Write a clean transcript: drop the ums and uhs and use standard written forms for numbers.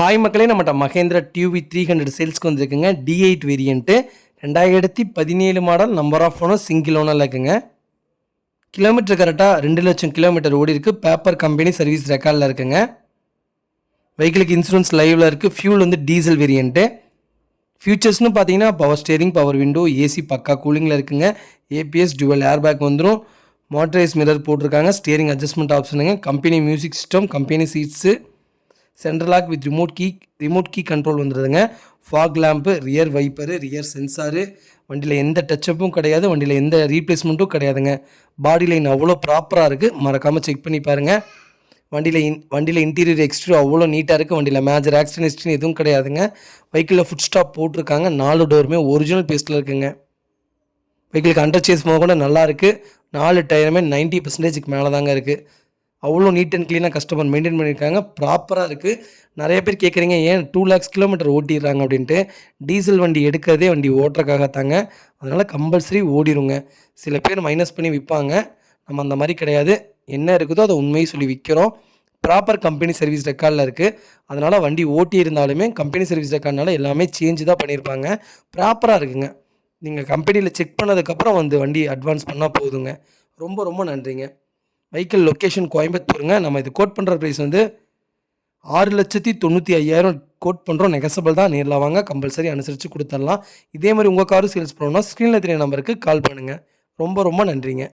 Hi மக்களே, நம்மகிட்ட Mahindra TUV 300 சேல்ஸ்க்கு வந்திருக்குங்க. D8 variant 2017 model. Number of owner single ஓனரில் இருக்குங்க. கிலோமீட்டர் கரெக்டாக 2,00,000 கிலோமீட்டர் ஓடி இருக்குது. பேப்பர் கம்பெனி சர்வீஸ் ரெக்கார்டில் இருக்குங்க. வெஹிக்கிளுக்கு இன்சூரன்ஸ் லைவில் இருக்குது. ஃபியூல் வந்து டீசல் வேரியண்ட்டு. ஃபியூச்சர்ஸ்னு பார்த்தீங்கன்னா power steering, power window, AC பக்கா கூலிங்கில் இருக்குங்க. ஏபிஎஸ் டுவல் ஏர் பேக் வந்துடும். மோட்டரைஸ் மிரர் போட்டிருக்காங்க. ஸ்டியரிங் அட்ஜஸ்ட்மெண்ட் ஆப்ஷனுங்க. Company music system, company seats, central lock with remote key control வந்துடுதுங்க. Fog lamp, rear wiper, rear sensor. வண்டியில் எந்த டச்சப்பும் கிடையாது. வண்டியில் எந்த ரீப்ளேஸ்மெண்ட்டும் கிடையாதுங்க. பாடி லைன் அவ்வளோ ப்ராப்பராக இருக்குது. மறக்காமல் செக் பண்ணி பாருங்கள். வண்டியில் இன்டீரியர் எக்ஸ்டீரியர் அவ்வளோ நீட்டாக இருக்குது. வண்டியில் மேஜர் ஆக்சிடென்ட் ஹிஸ்ட்ரி எதுவும் கிடையாதுங்க. வெஹிக்கிளில் ஃபுட் ஸ்டாப் போட்டிருக்காங்க. 4 டோருமே ஒரிஜினல் பேஸ்ட்டில் இருக்குங்க. வெஹிக்கிளுக்கு அண்டர் சேஸ் கூட நல்லா இருக்குது. 4 டயருமே 90% மேலே தாங்க இருக்குது. அவ்வளோ நீட் அண்ட் க்ளீனாக கஸ்டமர் மெயின்டைன் பண்ணியிருக்காங்க. ப்ராப்பராக இருக்குது. நிறைய பேர் கேட்குறீங்க, ஏன் 2 lakhs கிலோமீட்டர் ஓட்டிடுறாங்க அப்படின்ட்டு. டீசல் வண்டி எடுக்கிறதே வண்டி ஓட்டுறக்காகத்தாங்க. அதனால் கம்பல்சரி ஓடிடுங்க. சில பேர் மைனஸ் பண்ணி விற்பாங்க. நம்ம அந்த மாதிரி கிடையாது. என்ன இருக்குதோ அதை உண்மையை சொல்லி விற்கிறோம். ப்ராப்பர் கம்பெனி சர்வீஸ் ரெக்கார்டில் இருக்குது. அதனால் வண்டி ஓட்டி இருந்தாலுமே கம்பெனி சர்வீஸ் ரெக்கார்ட்னால எல்லாமே சேஞ்சு தான் பண்ணியிருப்பாங்க. ப்ராப்பராக இருக்குங்க. நீங்கள் கம்பெனியில் செக் பண்ணதுக்கப்புறம் வந்து வண்டி அட்வான்ஸ் பண்ணால் போதுங்க. ரொம்ப ரொம்ப நன்றிங்க. வெஹிக்கிள் லொக்கேஷன் கோயம்புத்தூருங்க. நம்ம இது கோட் பண்ணுற ப்ரைஸ் வந்து 6,95,000 கோட் பண்ணுறோம். நெகசபிள் தான். நேரில் வாங்க, கம்பல்சரி அனுசரித்து கொடுத்துடலாம். இதே மாதிரி உங்கள் காரும் சேல்ஸ் பண்ணணும்னா ஸ்க்ரீனில் தெரிய நம்பருக்கு கால் பண்ணுங்கள். ரொம்ப ரொம்ப நன்றிங்க.